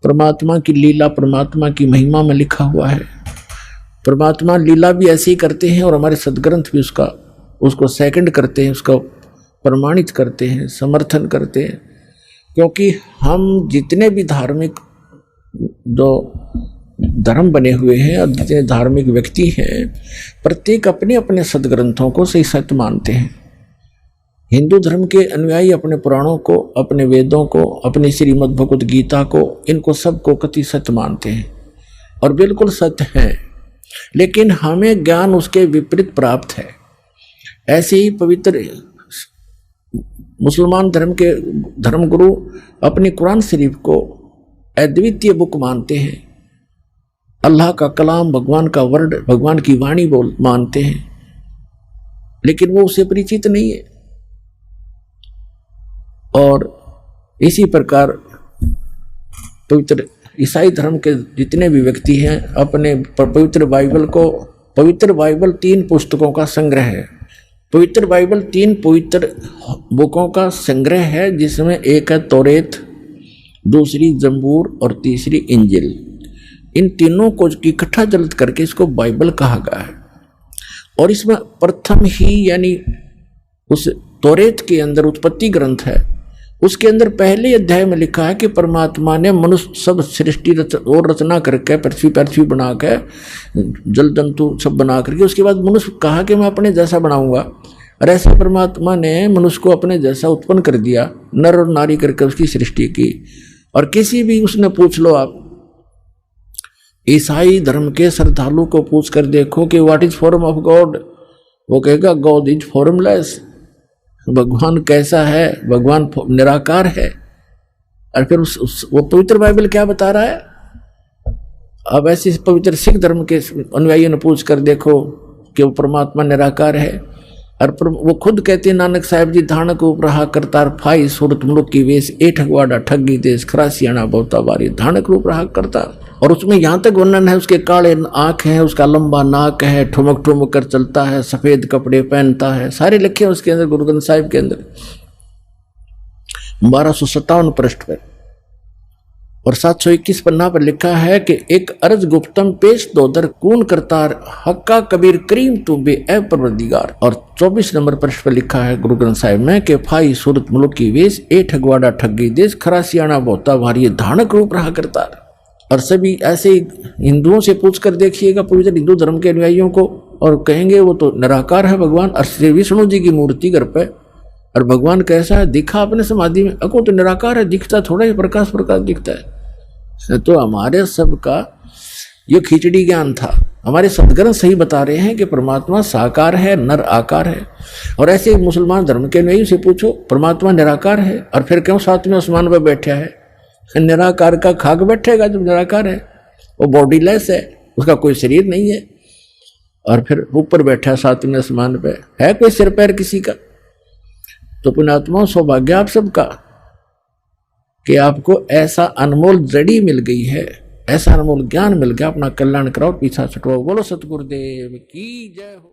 परमात्मा की लीला, परमात्मा की महिमा में लिखा हुआ है। परमात्मा लीला भी ऐसे ही करते हैं और हमारे सदग्रंथ भी उसको सेकंड करते हैं, उसको प्रमाणित करते हैं, समर्थन करते हैं। क्योंकि हम जितने भी धार्मिक जो धर्म बने हुए हैं और जितने धार्मिक व्यक्ति हैं, प्रत्येक अपने अपने सदग्रंथों को सही सत्य मानते हैं। हिंदू धर्म के अनुयायी अपने पुराणों को, अपने वेदों को, अपनी श्रीमद् भगवत गीता को, इनको सबको कति सत्य मानते हैं और बिल्कुल सत्य हैं। लेकिन हमें ज्ञान उसके विपरीत प्राप्त है। ऐसे ही पवित्र मुसलमान धर्म के धर्मगुरु अपनी कुरान शरीफ को अद्वितीय बुक मानते हैं, अल्लाह का कलाम, भगवान का वर्ड, भगवान की वाणी मानते हैं, लेकिन वो उससे परिचित नहीं है। और इसी प्रकार पवित्र ईसाई धर्म के जितने भी व्यक्ति हैं अपने पवित्र बाइबल 3 पुस्तकों का संग्रह है। पवित्र बाइबल 3 पवित्र बुकों का संग्रह है, जिसमें एक है तौरेत, दूसरी जंबूर और तीसरी इंजिल। इन तीनों को इकट्ठा जल्द करके इसको बाइबल कहा गया है। और इसमें प्रथम ही यानी उस तौरेत के अंदर उत्पत्ति ग्रंथ है, उसके अंदर पहले अध्याय में लिखा है कि परमात्मा ने मनुष्य सब सृष्टि और रचना करके पृथ्वी बना के जल जंतु सब बना करके उसके बाद मनुष्य कहा कि मैं अपने जैसा बनाऊंगा। और ऐसे परमात्मा ने मनुष्य को अपने जैसा उत्पन्न कर दिया, नर और नारी करके उसकी सृष्टि की। और किसी भी उसने पूछ लो आप ईसाई धर्म के श्रद्धालु को पूछ कर देखो कि what is form of God, वो कहेगा गॉड इज फॉर्मलेस। भगवान कैसा है? भगवान निराकार है। और फिर वो पवित्र बाइबल क्या बता रहा है? अब ऐसे पवित्र सिख धर्म के अनुयायियों ने पूछ कर देखो कि वो परमात्मा निराकार है। और वो खुद कहते हैं नानक साहिब जी, धानक उपरहा करतार फाई सूरत मुलुक की वेश ए ठगवाड़ा ठगी देश खरासियाना बहुता बारी, धानक रूप रहा करतार। और उसमें यहाँ तक वर्णन है, उसके काले आँख हैं, उसका लंबा नाक है, ठुमक ठुमक कर चलता है, सफेद कपड़े पहनता है, सारे लिखे हैं उसके अंदर गुरु ग्रंथ साहिब के अंदर 1257 पृष्ठ पर। और 721 पन्ना पर लिखा है कि एक अर्ज गुप्तम पेश दोदर कून करतार हक्का कबीर करीम तू बे ए परवरदिगार। और 24 नंबर पृष्ठ पर लिखा है गुरु ग्रंथ साहिब में कि फाई सूरत मुल्क की वेश ए ठगवाड़ा ठगी देश खरासियाना बहुता भारी, धानक रूप रहा करतार। और सभी ऐसे हिंदुओं से पूछ कर देखिएगा, पवित्र हिंदू धर्म के अनुयायियों को, और कहेंगे वो तो निराकार है भगवान। और श्री विष्णु जी की मूर्ति घर पे, और भगवान कैसा है? दिखा अपने समाधि में, अको तो निराकार है, दिखता थोड़ा ही प्रकाश दिखता है। तो हमारे सबका ये खिचड़ी ज्ञान था। हमारे सदग्रंथ सही बता रहे हैं कि परमात्मा साकार है, नर आकार है। और ऐसे मुसलमान धर्म के अनुयायी से पूछो परमात्मा निराकार है, और फिर क्यों 7वें आसमान पर बैठा है? निराकार का खाक बैठेगा जब निराकार है, वो बॉडीलेस है, उसका कोई शरीर नहीं है। और फिर ऊपर बैठा 7वें आसमान पे, है कोई सिर पैर किसी का? तो पुण्यात्मा सौभाग्य आप सबका कि आपको ऐसा अनमोल जड़ी मिल गई है, ऐसा अनमोल ज्ञान मिल गया। अपना कल्याण कराओ, पीछा छुटवाओ। बोलो सतगुरुदेव की जय हो।